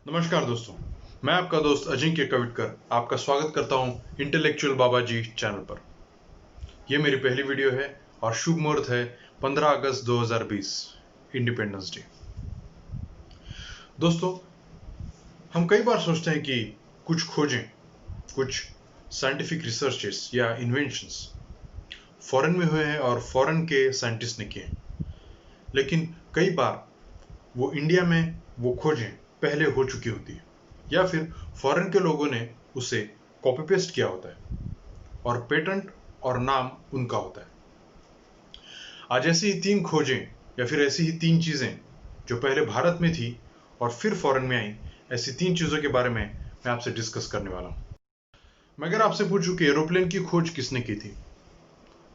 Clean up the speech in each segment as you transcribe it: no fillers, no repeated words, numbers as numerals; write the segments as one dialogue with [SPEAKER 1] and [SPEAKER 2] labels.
[SPEAKER 1] नमस्कार दोस्तों, मैं आपका दोस्त अजिंक्य कविटकर आपका स्वागत करता हूं इंटेलेक्चुअल बाबा जी चैनल पर। यह मेरी पहली वीडियो है और शुभ मुहूर्त है 15 अगस्त 2020 इंडिपेंडेंस डे। दोस्तों, हम कई बार सोचते हैं कि कुछ खोजें, कुछ साइंटिफिक रिसर्चेस या इन्वेंशंस फॉरेन में हुए हैं और फॉरेन के साइंटिस्ट ने किए हैं, लेकिन कई बार वो इंडिया में वो खोजें पहले हो चुकी होती है या फिर फॉरेन के लोगों ने उसे कॉपी पेस्ट किया होता है और पेटेंट और नाम उनका होता है। आज ऐसी ही 3 खोजें या फिर ऐसी ही 3 चीजें जो पहले भारत में थी और फिर फॉरेन में आई, ऐसी 3 चीजों के बारे में मैं आपसे डिस्कस करने वाला हूं। मैं अगर आपसे पूछूं कि एरोप्लेन की खोज किसने की थी,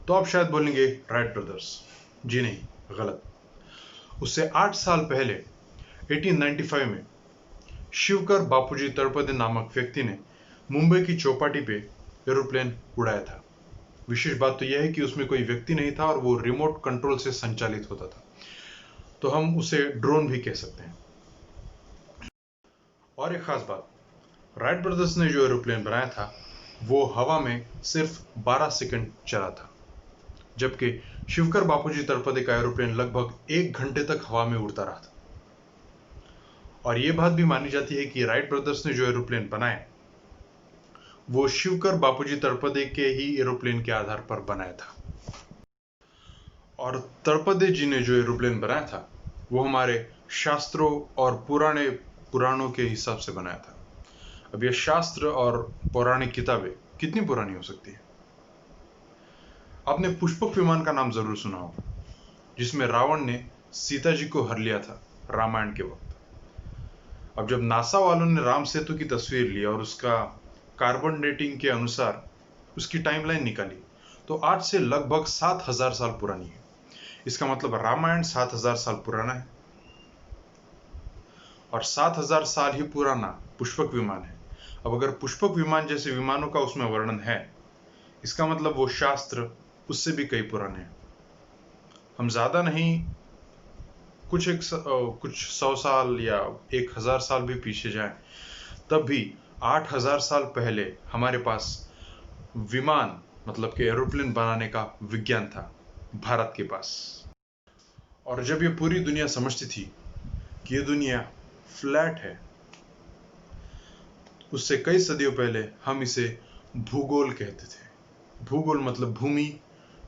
[SPEAKER 1] तो आप शायद बोलेंगे राइट ब्रदर्स। जी नहीं, गलत। उससे 8 साल पहले 1895 में शिवकर बापूजी तळपदे नामक व्यक्ति ने मुंबई की चौपाटी पे एरोप्लेन उड़ाया था। विशेष बात तो यह है कि उसमें कोई व्यक्ति नहीं था और वो रिमोट कंट्रोल से संचालित होता था, तो हम उसे ड्रोन भी कह सकते हैं। और एक खास बात, राइट ब्रदर्स ने जो एरोप्लेन बनाया था वो हवा में सिर्फ 12 सेकंड चला था, जबकि शिवकर बापूजी तळपदे का एरोप्लेन लगभग 1 घंटे तक हवा में उड़ता रहा था। और यह बात भी मानी जाती है कि राइट ब्रदर्स ने जो एरोप्लेन बनाए वो शिवकर बापूजी तळपदे के ही एरोप्लेन के आधार पर बनाया था। और तळपदे जी ने जो एरोप्लेन बनाया था वो हमारे शास्त्रों और पुराणों के हिसाब से बनाया था। अब ये शास्त्र और पौराणिक किताबें कितनी पुरानी हो सकती है? आपने पुष्पक विमान का नाम जरूर सुना होगा, जिसमें रावण ने सीता जी को हर लिया था रामायण के वक्त। अब जब नासा वालों ने राम सेतु की तस्वीर ली और उसका कार्बन डेटिंग के अनुसार उसकी टाइमलाइन निकाली, तो आज से लगभग 7000 साल पुरानी है। इसका मतलब रामायण 7000 साल पुराना है और 7000 साल ही पुराना पुष्पक विमान है। अब अगर पुष्पक विमान जैसे विमानों का उसमें वर्णन है, इसका मतलब वो शास्त्र उससे भी कई पुराने हैं। हम ज्यादा नहीं, कुछ 100 साल या 1000 साल भी पीछे जाएं, तब भी 8000 साल पहले हमारे पास विमान मतलब कि एरोप्लेन बनाने का विज्ञान था भारत के पास। और जब ये पूरी दुनिया समझती थी कि ये दुनिया फ्लैट है, उससे कई सदियों पहले हम इसे भूगोल कहते थे। भूगोल मतलब भूमि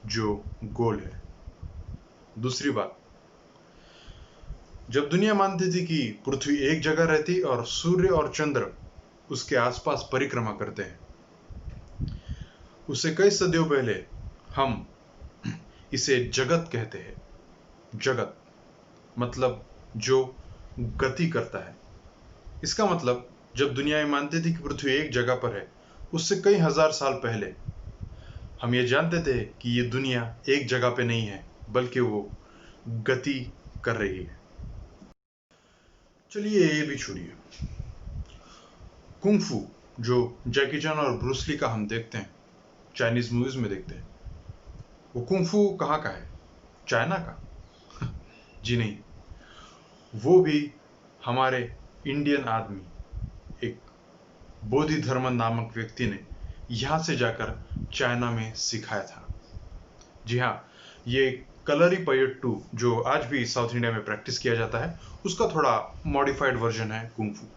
[SPEAKER 1] जो गोल है। दूसरी बात, जब दुनिया मानती थी कि पृथ्वी एक जगह रहती और सूर्य और चंद्र उसके आसपास परिक्रमा करते हैं, उससे कई सदियों पहले हम इसे जगत कहते हैं। जगत मतलब जो गति करता है। इसका मतलब जब दुनिया ये मानती थी कि पृथ्वी एक जगह पर है, उससे कई हजार साल पहले हम ये जानते थे कि ये दुनिया एक जगह पे नहीं है, बल्कि वो गति कर रही है। चलिए ये भी छोड़िए, कुंग-फू जो जैकी चैन और ब्रूस ली का हम देखते हैं, चाइनीज मूवीज में देखते हैं, वो कुंग-फू कहाँ का है? चाइना का? जी नहीं, वो भी हमारे इंडियन आदमी, एक बोधि धर्मन नामक व्यक्ति ने यहां से जाकर चाइना में सिखाया था। जी हाँ, ये कलरीपयट्टू जो आज भी साउथ इंडिया में प्रैक्टिस किया जाता है, उसका थोड़ा मॉडिफाइड वर्जन है कुंग-फू।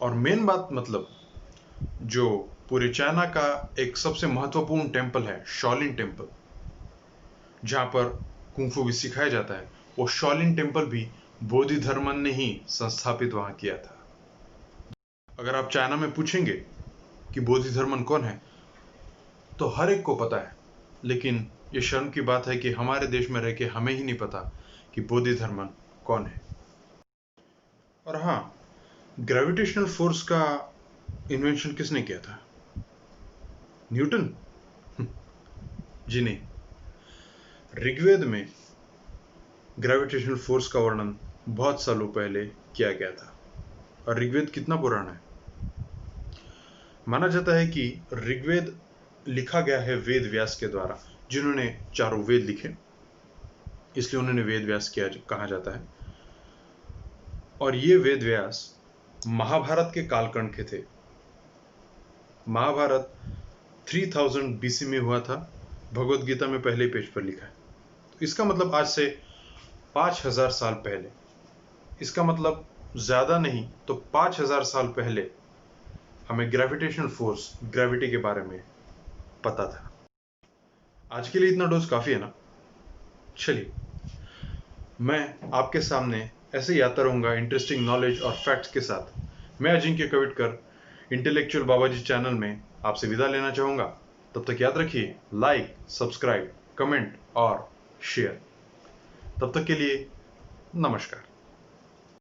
[SPEAKER 1] और मेन बात मतलब जो पूरे चाइना का एक सबसे महत्वपूर्ण टेंपल है, शाओलिन टेंपल, जहां पर कुंग-फू भी सिखाया जाता है, वो शाओलिन टेंपल भी बोधि धर्मन ने ही संस्थापित वहां किया था। अगर आप चाइना में पूछेंगे कि बोधि धर्मन कौन है, तो हर एक को पता है, लेकिन ये शर्म की बात है कि हमारे देश में रह के हमें ही नहीं पता कि बोधि धर्मन कौन है। और हाँ, ग्रेविटेशनल फोर्स का इन्वेंशन किसने किया था? न्यूटन? जी नहीं, ऋग्वेद में ग्रेविटेशनल फोर्स का वर्णन बहुत सालों पहले किया गया था। और ऋग्वेद कितना पुराना है? माना जाता है कि ऋग्वेद लिखा गया है वेद व्यास के द्वारा, जिन्होंने चारों वेद लिखे, इसलिए उन्होंने वेद व्यास किया कहा जाता है। और ये वेद व्यास महाभारत के कालखंड के थे। महाभारत 3000 BC में हुआ था, भगवत गीता में पहले पेज पर लिखा है। तो इसका मतलब आज से 5000 साल पहले, इसका मतलब ज्यादा नहीं तो 5000 साल पहले हमें ग्रेविटेशनल फोर्स, ग्रेविटी के बारे में पता था। आज के लिए इतना डोज काफी है ना? चलिए, मैं आपके सामने ऐसे ही आता रहूंगा इंटरेस्टिंग नॉलेज और फैक्ट्स के साथ। मैं अजिंक्य कविटकर इंटेलेक्चुअल बाबाजी चैनल में आपसे विदा लेना चाहूंगा। तब तक याद रखिए, लाइक, सब्सक्राइब, कमेंट और शेयर। तब तक के लिए नमस्कार।